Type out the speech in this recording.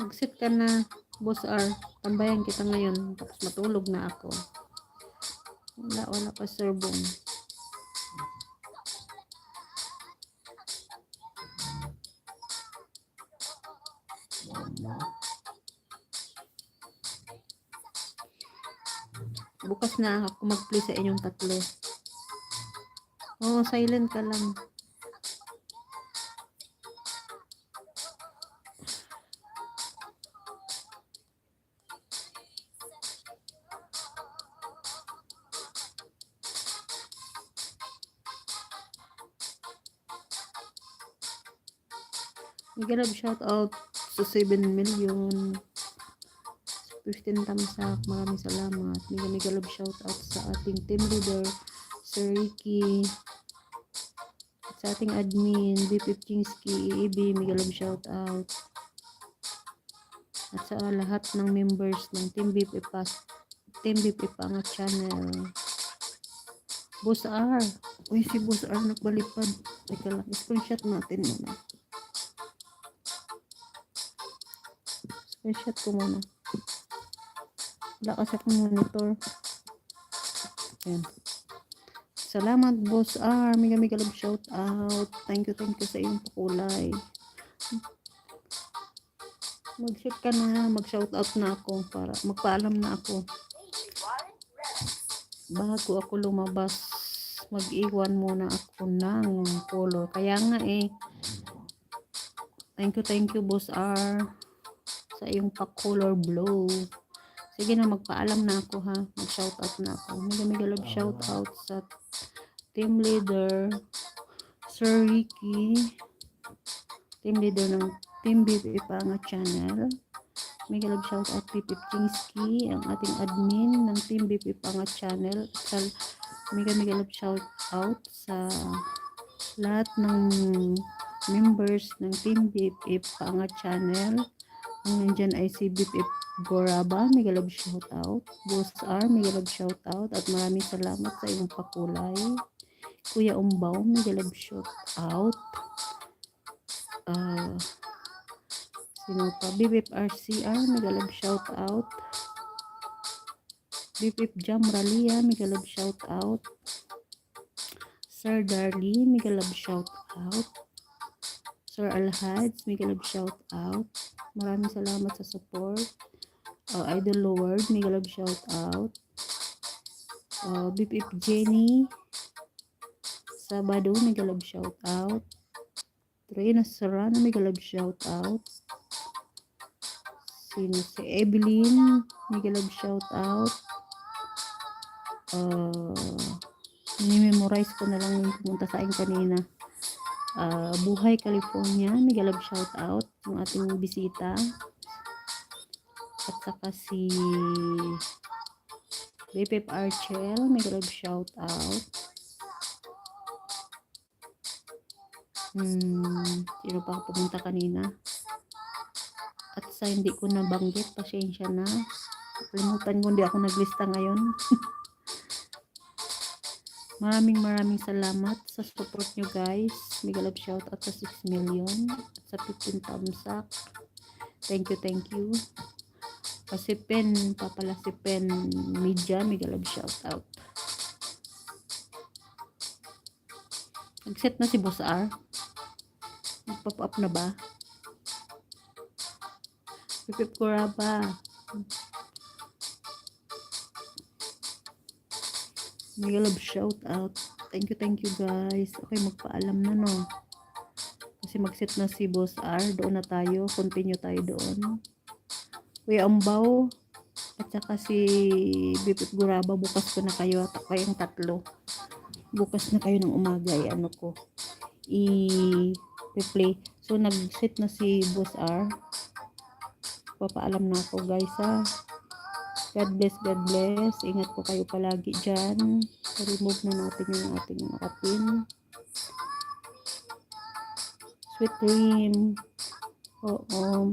Mag-sit ka na, Boss R. Tambayan kita ngayon. Tapos matulog na ako. Wala pa serbong. Bukas na ako mag-play sa inyong tatlo. Oo, silent ka lang. Nag-grab shout out sa 7 million. 15 thumbs up. Maraming salamat. Mega love shout out sa ating team leader, Sir Ricky. At sa ating admin, B15ski, EB, mega love shout out. At sa lahat ng members ng Team BP Pangat Channel. Boss R. Uy, si Boss R nagbalipad. Teka lang, screenshot natin muna. Screenshot ko muna. Wala kasi akong monitor. Ayan. Salamat, Boss R. Mega love shout out. Thank you sa iyong pakulay. Mag-shoot ka na. Mag-shout out na ako para magpaalam na ako. Bago ako lumabas, mag-iwan muna ako ng color. Kaya nga thank you Boss R sa iyong pa-color blue. Sige na, magpaalam na ako ha. Mag-shout out na ako. Mega love shout out sa team leader Sir Ricky, team leader ng Team BP Pangat Channel. Mega love shout out P15ski, ang ating admin ng Team BP Pangat Channel. At mega love shout out sa lahat ng members ng Team BP Pangat Channel. Ang nandyan ay si BP Goraba, mega love shout out. Boss R, mega love shout out. At maraming salamat sa iyong pakulay. Kuya Umbaw, mega love shout out. Sino pa? BBP RCR, mega love shout out. BBP Jam Ralia, mega love shout out. Sir Darly, mega love shout out. Sir Alhads, mega love shout out. Maraming salamat sa support. Idol Lord, mega love shout out. BBP Jenny Sabado, mega love shout out. Reyna Serrano, mega love shout out. Si Evelyn, mega love shout out. Ni-memorize ko na lang yung pumunta sa akin kanina. Buhay California, mega love shout out yung ating bisita. At saka si BPF Archel, mega love shout out. Sino pa pumunta kanina? At sa hindi ko nabanggit, pasensya na. Kalimutan ko, hindi ako naglista ngayon. Maraming salamat sa support nyo guys. Mega love shout out sa 6 million at sa 15 thumbs up. Thank you. Si Pen Media, mega love shout out. Nag-set na si Boss R. Nag-pop up na ba? Pipip Kuraba. Mega love shout out. Thank you guys. Okay, magpaalam na no. Kasi mag-set na si Boss R. Doon na tayo. Continue tayo doon. Kuya Ambaw at saka si Bipip Guraba, bukas ko na kayo at kayong tatlo. Bukas na kayo ng umaga i-replay. So nag-set na si Boss R. Papaalam na ako guys ha. God bless. Ingat po kayo palagi dyan. Remove na natin yung ating nakapin. Sweet dream. Oo.